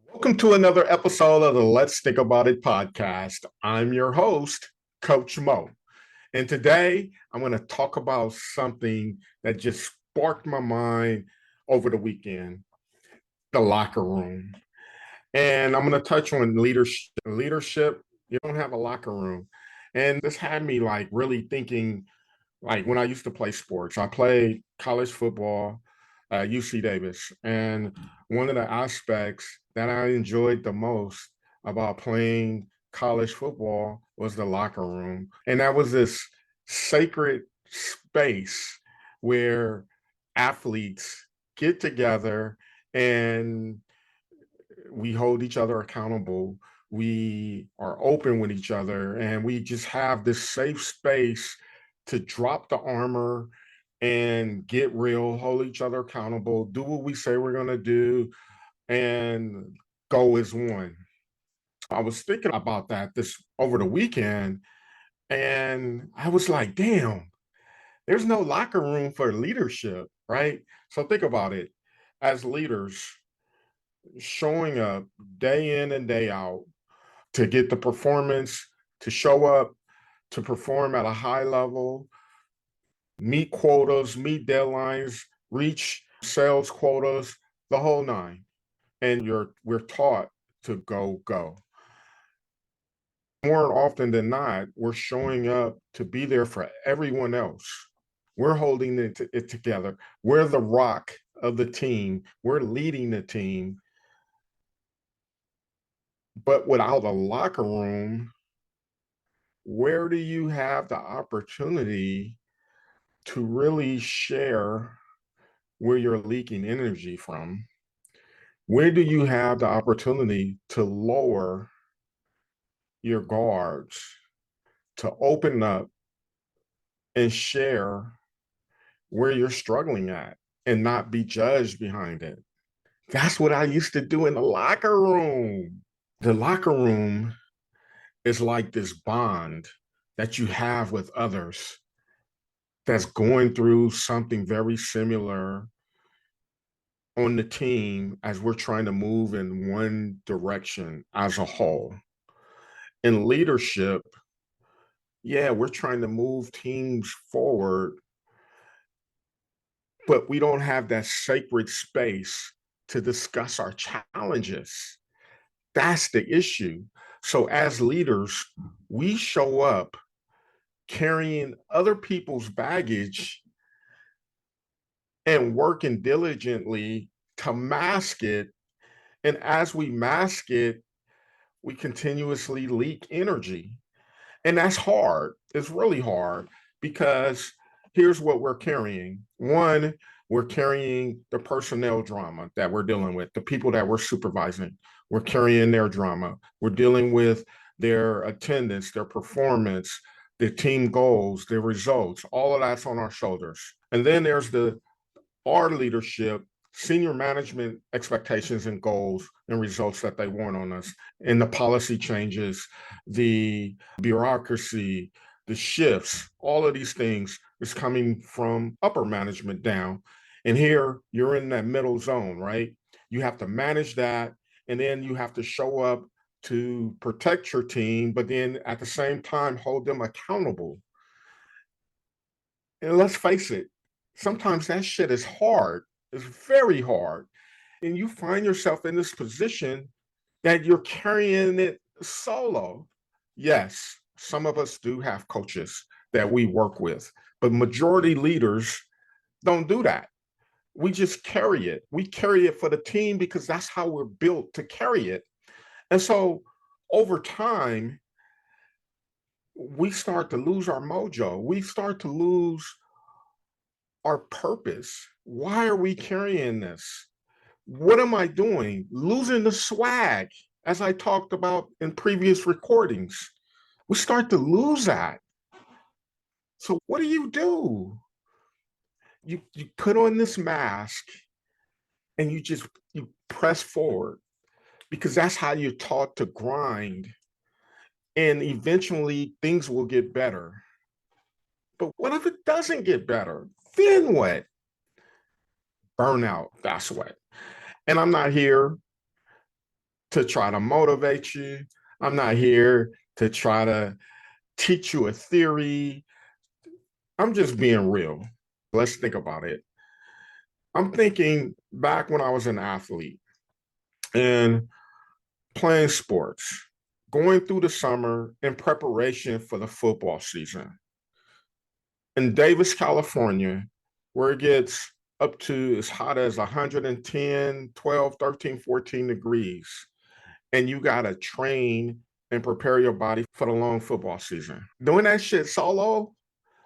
Welcome to another episode of the Let's Think About It podcast. I'm your host, Coach Mo. And today I'm going to talk about something that just sparked my mind over the weekend, the locker room. And I'm going to touch on leadership. Leadership, you don't have a locker room. And this had me like really thinking, like when I used to play sports, I played college football at UC Davis. And one of the aspects that I enjoyed the most about playing college football was the locker room. And that was this sacred space where athletes get together and we hold each other accountable. We are open with each other and we just have this safe space to drop the armor and get real, hold each other accountable, do what we say we're going to do, and go as one. I was thinking about that this over the weekend, and I was like, damn, there's no locker room for leadership, right? So think about it. As leaders, showing up day in and day out to get the performance, to show up, to perform at a high level, meet quotas, meet deadlines, reach sales quotas, the whole nine. And we're taught to go. More often than not, we're showing up to be there for everyone else. We're holding it together. We're the rock of the team. We're leading the team. But without a locker room, where do you have the opportunity to really share where you're leaking energy from? Where do you have the opportunity to lower your guards, to open up and share where you're struggling at and not be judged behind it? That's what I used to do in the locker room. The locker room is like this bond that you have with others that's going through something very similar on the team as we're trying to move in one direction as a whole. In leadership, yeah, we're trying to move teams forward, but we don't have that sacred space to discuss our challenges. That's the issue. So, as leaders, we show up carrying other people's baggage and working diligently to mask it. And as we mask it, we continuously leak energy. And that's hard. It's really hard because here's what we're carrying. One, we're carrying the personnel drama that we're dealing with, the people that we're supervising. We're carrying their drama. We're dealing with their attendance, their performance, their team goals, their results. All of that's on our shoulders. And then there's the our leadership, senior management expectations and goals and results that they want on us, and the policy changes, the bureaucracy, the shifts, all of these things is coming from upper management down. And here you're in that middle zone, right? You have to manage that, and then you have to show up to protect your team, but then at the same time hold them accountable. And let's face it, sometimes that shit is hard. It's very hard. And you find yourself in this position that you're carrying it solo. Yes, some of us do have coaches that we work with, but majority leaders don't do that. We just carry it. We carry it for the team because that's how we're built to carry it. And so over time, we start to lose our mojo. We start to lose our purpose. Why are we carrying this? What am I doing? Losing the swag, as I talked about in previous recordings. We start to lose that. So what do? You put on this mask and you press forward because that's how you're taught to grind. And eventually things will get better. But what if it doesn't get better? Then what? Burnout. That's what. And I'm not here to try to motivate you. I'm not here to try to teach you a theory. I'm just being real. Let's think about it. I'm thinking back when I was an athlete and playing sports, going through the summer in preparation for the football season. In Davis, California, where it gets up to as hot as 110, 12, 13, 14 degrees, and you got to train and prepare your body for the long football season. Doing that shit solo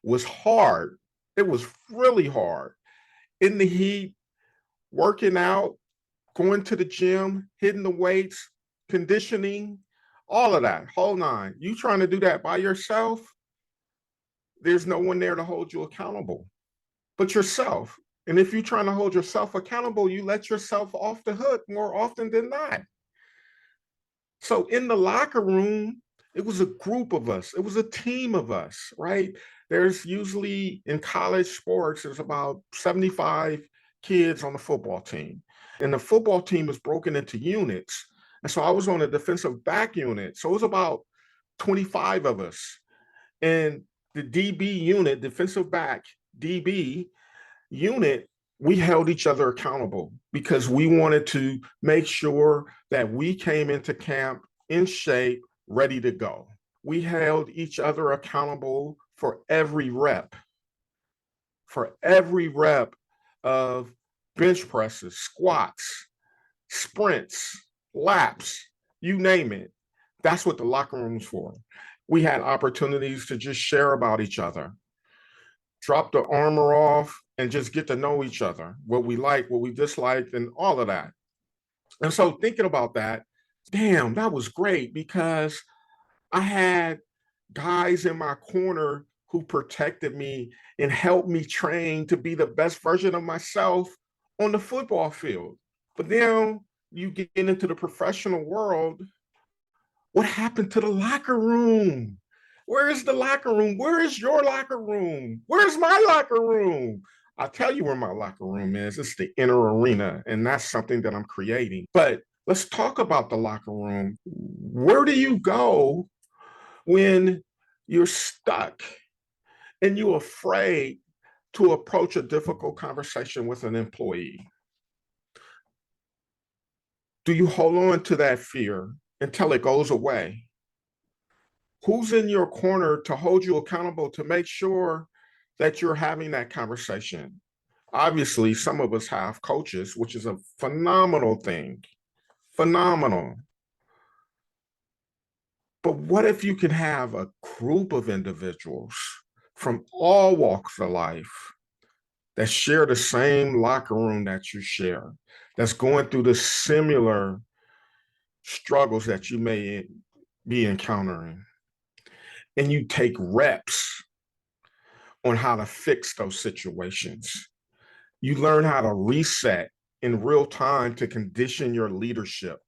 was hard. It was really hard. In the heat, working out, going to the gym, hitting the weights, conditioning, all of that, whole nine. You trying to do that by yourself, there's no one there to hold you accountable but yourself. And if you're trying to hold yourself accountable, you let yourself off the hook more often than not. So in the locker room, it was a group of us. It was a team of us, right? There's usually in college sports, there's about 75 kids on the football team. And the football team is broken into units. And so I was on a defensive back unit. So it was about 25 of us. And the DB unit, defensive back, DB unit, we held each other accountable because we wanted to make sure that we came into camp in shape, ready to go. We held each other accountable for every rep of bench presses, squats, sprints, laps, you name it. That's what the locker room's for. We had opportunities to just share about each other, drop the armor off, and just get to know each other, what we like, what we dislike, and all of that. And so thinking about that, damn, that was great because I had guys in my corner who protected me and helped me train to be the best version of myself on the football field. But then you get into the professional world. What happened to the locker room? Where is the locker room? Where is your locker room? Where's my locker room? I'll tell you where my locker room is. It's the inner arena, and that's something that I'm creating. But let's talk about the locker room. Where do you go when you're stuck and you're afraid to approach a difficult conversation with an employee? Do you hold on to that fear until it goes away? Who's in your corner to hold you accountable to make sure that you're having that conversation? Obviously, some of us have coaches, which is a phenomenal thing. Phenomenal. But what if you can have a group of individuals from all walks of life that share the same locker room that you share, that's going through the similar struggles that you may be encountering, and you take reps on how to fix those situations. You learn how to reset in real time to condition your leadership.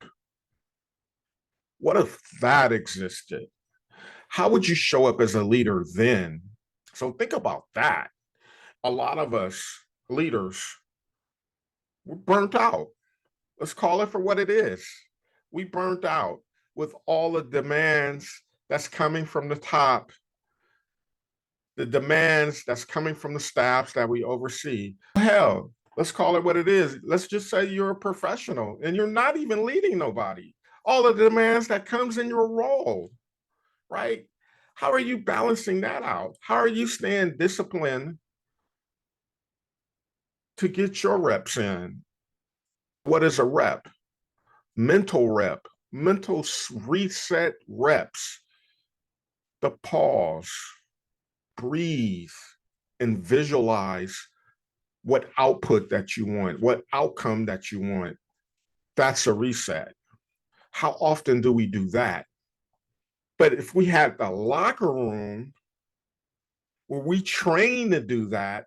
What if that existed? How would you show up as a leader then? So think about that. A lot of us leaders, we're burnt out. Let's call it for what it is. We burnt out with all the demands that's coming from the top, the demands that's coming from the staffs that we oversee. Hell, let's call it what it is. Let's just say you're a professional and you're not even leading nobody. All the demands that comes in your role, right? How are you balancing that out? How are you staying disciplined to get your reps in? What is a rep? Mental rep, mental reset reps. The pause, breathe, and visualize what output that you want, what outcome that you want. That's a reset. How often do we do that? But if we had the locker room where we train to do that,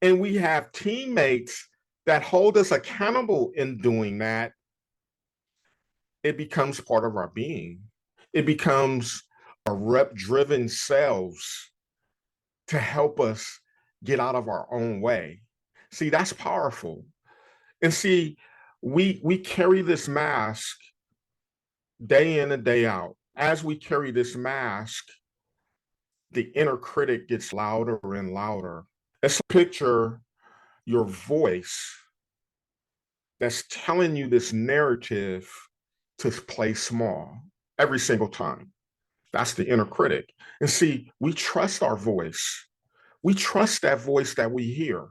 and we have teammates that hold us accountable in doing that, it becomes part of our being. It becomes a rep-driven selves to help us get out of our own way. See, that's powerful. And see, we carry this mask day in and day out. As we carry this mask, the inner critic gets louder and louder. Let's picture your voice that's telling you this narrative to play small every single time. That's the inner critic. And see, we trust our voice. We trust that voice that we hear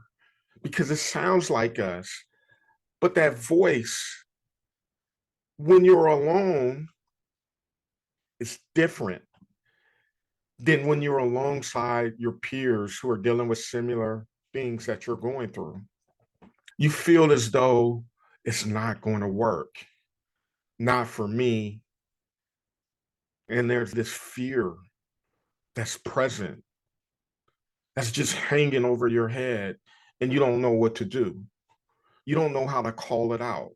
because it sounds like us. But that voice, when you're alone, is different than when you're alongside your peers who are dealing with similar things that you're going through. You feel as though it's not going to work, not for me. And there's this fear that's present, that's just hanging over your head, and you don't know what to do. You don't know how to call it out.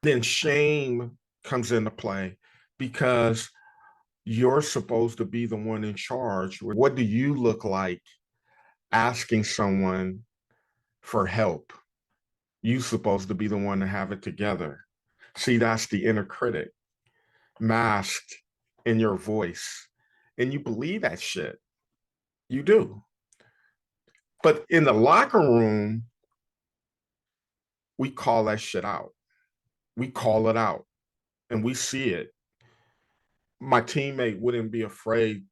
Then shame comes into play because you're supposed to be the one in charge. What do you look like asking someone for help? You're supposed to be the one to have it together. See, that's the inner critic masked in your voice. And you believe that shit. You do. But in the locker room, we call that shit out. We call it out and we see it. My teammate wouldn't be afraid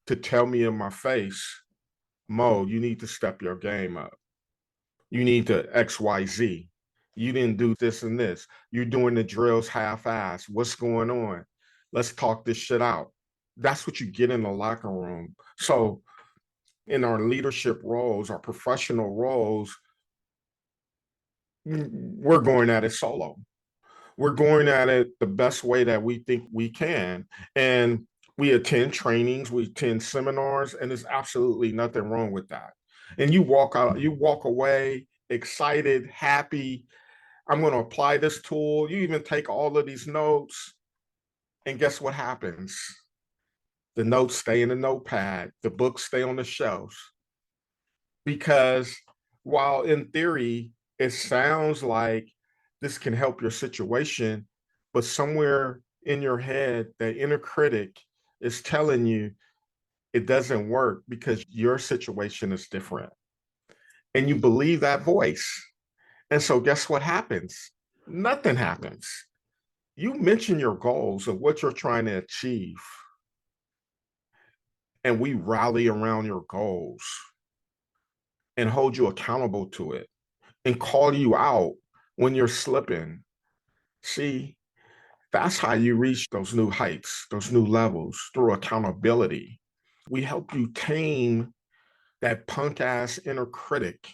to tell me in my face, Mo, you need to step your game up. You need to XYZ. You didn't do this and this. You're doing the drills half-ass. What's going on? Let's talk this shit out. That's what you get in the locker room. So in our leadership roles, our professional roles, we're going at it solo. We're going at it the best way that we think we can. And we attend trainings, we attend seminars, and there's absolutely nothing wrong with that. And you walk out, you walk away excited, happy. I'm going to apply this tool. You even take all of these notes. And guess what happens? The notes stay in the notepad, the books stay on the shelves. Because while in theory, it sounds like this can help your situation, but somewhere in your head, the inner critic is telling you it doesn't work because your situation is different. And you believe that voice. And so, guess what happens? Nothing happens. You mention your goals of what you're trying to achieve, and we rally around your goals and hold you accountable to it and call you out when you're slipping. See, that's how you reach those new heights, those new levels through accountability. We help you tame that punk ass inner critic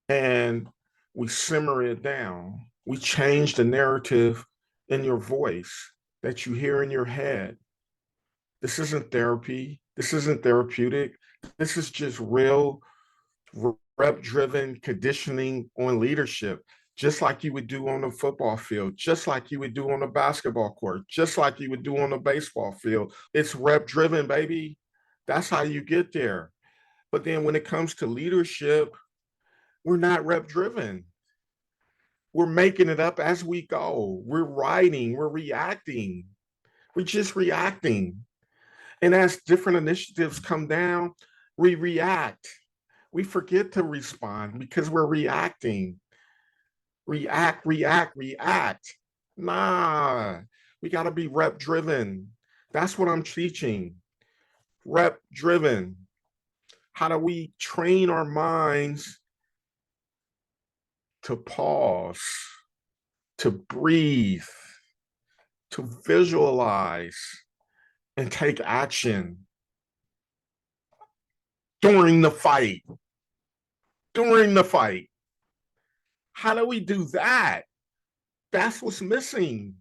and we simmer it down. We change the narrative in your voice that you hear in your head. This isn't therapy. This isn't therapeutic. This is just real rep driven conditioning on leadership, just like you would do on the football field, just like you would do on the basketball court, just like you would do on the baseball field. It's rep driven, baby. That's how you get there. But then when it comes to leadership, we're not rep driven. We're making it up as we go. We're writing, we're reacting. We're just reacting. And as different initiatives come down, we react. We forget to respond because we're reacting. React, react, react. Nah, we got to be rep driven. That's what I'm teaching. Rep driven. How do we train our minds to pause, to breathe, to visualize, and take action during the fight? During the fight. How do we do that? That's what's missing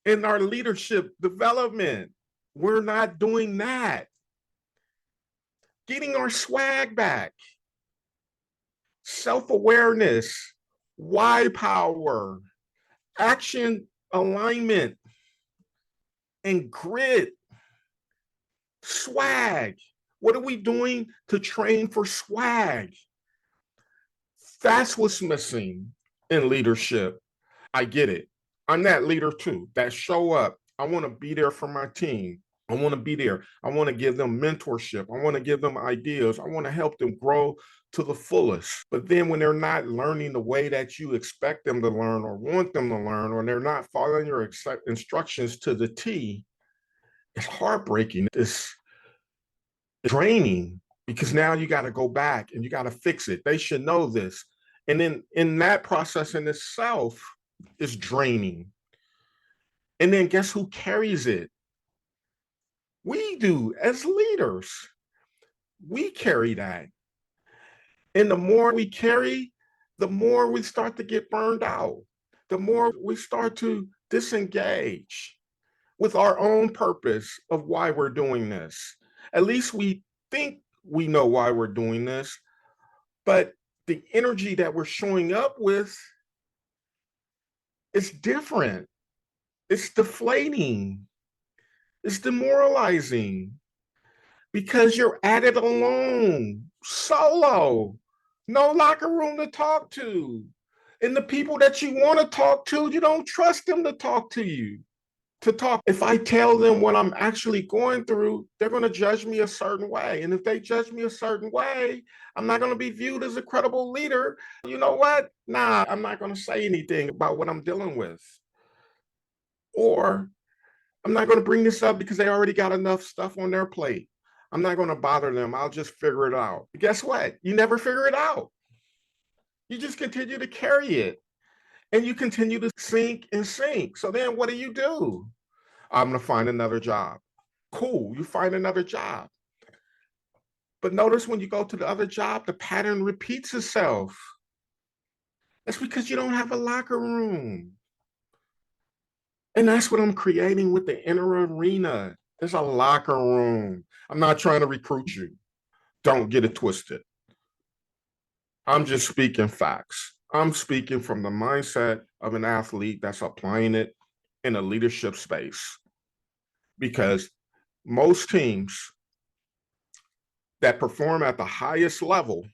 in our leadership development. We're not doing that. Getting our swag back, self awareness, why power, action alignment, and grit, swag. What are we doing to train for swag? That's what's missing in leadership. I get it. I'm that leader too, that show up. I want to be there for my team. I want to be there. I want to give them mentorship. I want to give them ideas. I want to help them grow to the fullest. But then when they're not learning the way that you expect them to learn or want them to learn, or they're not following your instructions to the T, it's heartbreaking. It's draining because now you got to go back and you got to fix it. They should know this. And then in that process in itself is draining. And then guess who carries it? We do as leaders. We carry that. And the more we carry, the more we start to get burned out. The more we start to disengage with our own purpose of why we're doing this. At least we think we know why we're doing this, but the energy that we're showing up with is different. It's deflating. It's demoralizing because you're at it alone, solo, no locker room to talk to. And the people that you want to talk to, you don't trust them to talk to you. To talk, if I tell them what I'm actually going through, they're going to judge me a certain way. And if they judge me a certain way, I'm not going to be viewed as a credible leader. You know what? Nah, I'm not going to say anything about what I'm dealing with. Or I'm not going to bring this up because they already got enough stuff on their plate. I'm not going to bother them. I'll just figure it out. Guess what? You never figure it out. You just continue to carry it and you continue to sink and sink. So then what do? I'm going to find another job. Cool. You find another job. But notice when you go to the other job, the pattern repeats itself. That's because you don't have a locker room. And that's what I'm creating with the inner arena. There's a locker room. I'm not trying to recruit you. Don't get it twisted. I'm just speaking facts. I'm speaking from the mindset of an athlete that's applying it in a leadership space. Because most teams that perform at the highest level,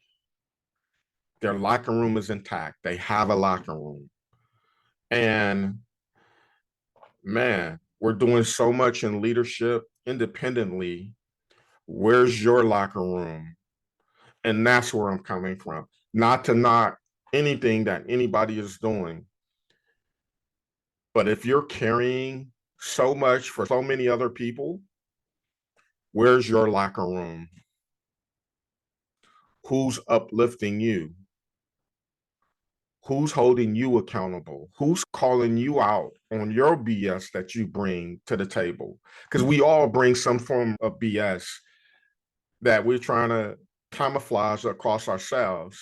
their locker room is intact. They have a locker room. And man, we're doing so much in leadership independently. Where's your locker room? And that's where I'm coming from. Not to knock anything that anybody is doing. But if you're carrying so much for so many other people, where's your locker room? Who's uplifting you? Who's holding you accountable? Who's calling you out on your BS that you bring to the table? Because we all bring some form of BS that we're trying to camouflage across ourselves.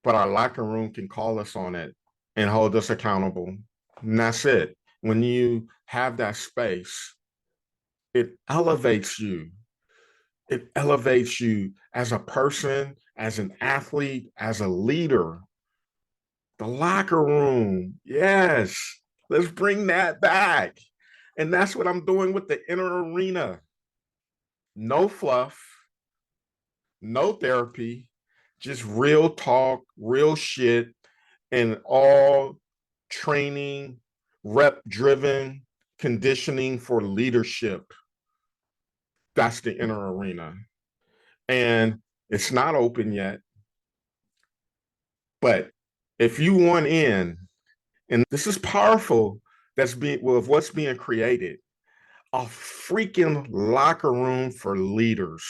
But our locker room can call us on it and hold us accountable. And that's it. When you have that space, it elevates you. It elevates you as a person, as an athlete, as a leader. The locker room. Yes. Let's bring that back. And that's what I'm doing with the inner arena. No fluff, no therapy, just real talk, real shit, and all training, rep driven conditioning for leadership. That's the inner arena. And it's not open yet. But if you want in, and this is powerful, that's being with what's being created, a freaking locker room for leaders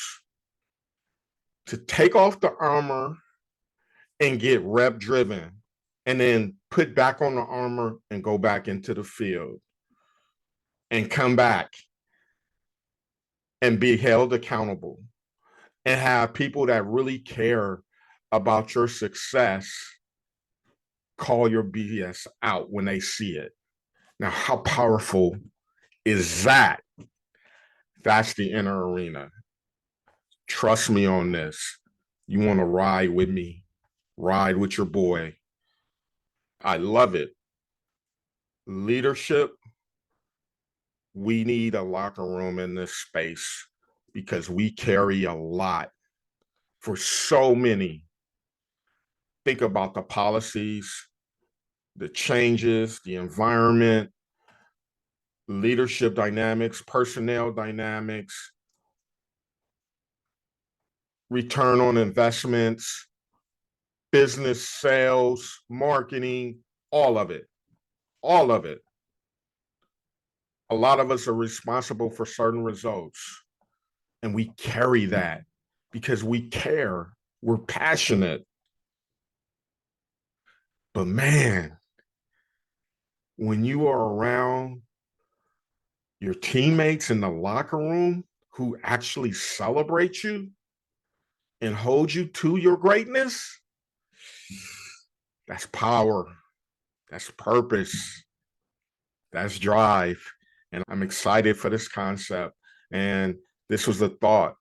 to take off the armor and get rep driven and then put back on the armor and go back into the field and come back and be held accountable and have people that really care about your success call your BS out when they see it. Now, how powerful is that? That's the inner arena. Trust me on this. You want to ride with me? Ride with your boy. I love it. Leadership, we need a locker room in this space because we carry a lot for so many. Think about the policies, the changes, the environment, leadership dynamics, personnel dynamics, return on investments, business sales, marketing, all of it, all of it. A lot of us are responsible for certain results, and we carry that because we care, we're passionate. But man, when you are around your teammates in the locker room who actually celebrate you and hold you to your greatness, that's power, that's purpose, that's drive. And I'm excited for this concept. And this was a thought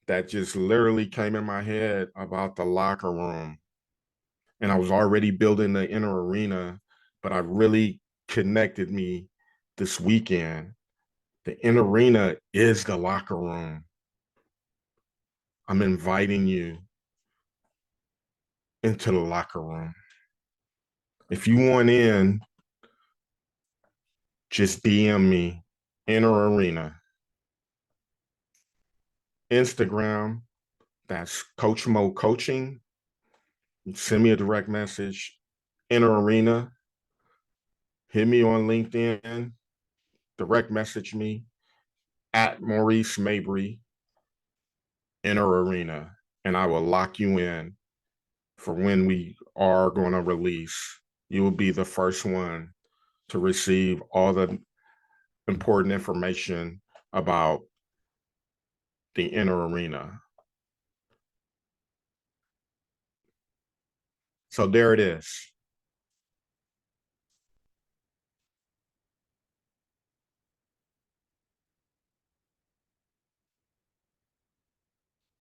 that just literally came in my head about the locker room. And I was already building the inner arena, but I really connected me this weekend. The inner arena is the locker room. I'm inviting you into the locker room. If you want in, just DM me, inner arena. Instagram, that's Coach Mo Coaching. Send me a direct message, inner arena. Hit me on LinkedIn, direct message me at Maurice Mabry, inner arena, and I will lock you in for when we are going to release. You will be the first one to receive all the important information about the inner arena. So there it is.